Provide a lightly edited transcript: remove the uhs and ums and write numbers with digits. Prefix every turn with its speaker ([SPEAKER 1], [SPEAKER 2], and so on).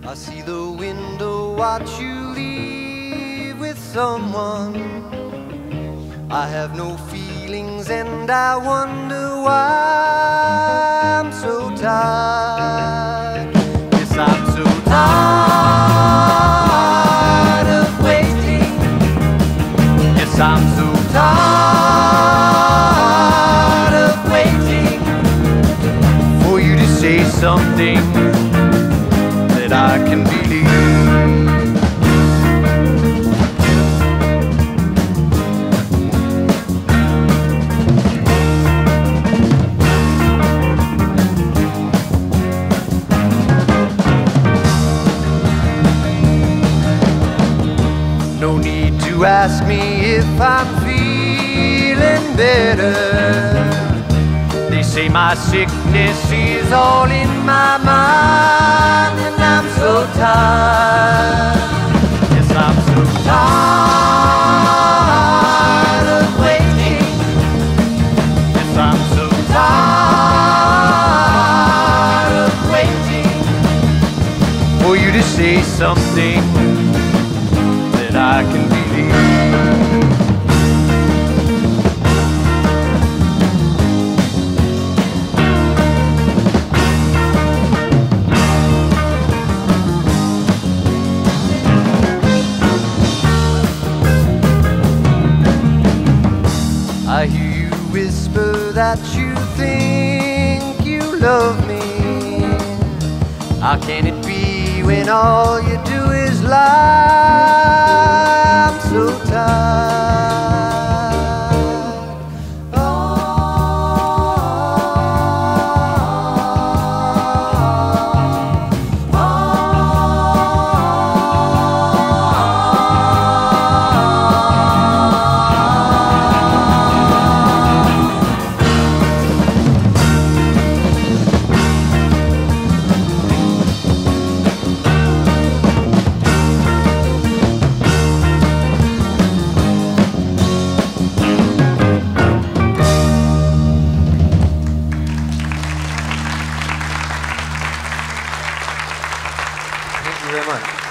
[SPEAKER 1] I see the window, watch you leave with someone. I have no feelings and I wonder why I'm so tired. Yes, I'm so tired of waiting. Yes, I'm so tired of waiting for you to say something that I can believe. No need to ask me if I'm feeling better. They say my sickness is all in my mind, and I'm so tired. Yes, I'm so tired of waiting. Yes, I'm so tired of waiting for you to say something that I can believe. I hear you whisper that you think you love me. How can it be when all you do is lie? I'm so tired. Thank you very much.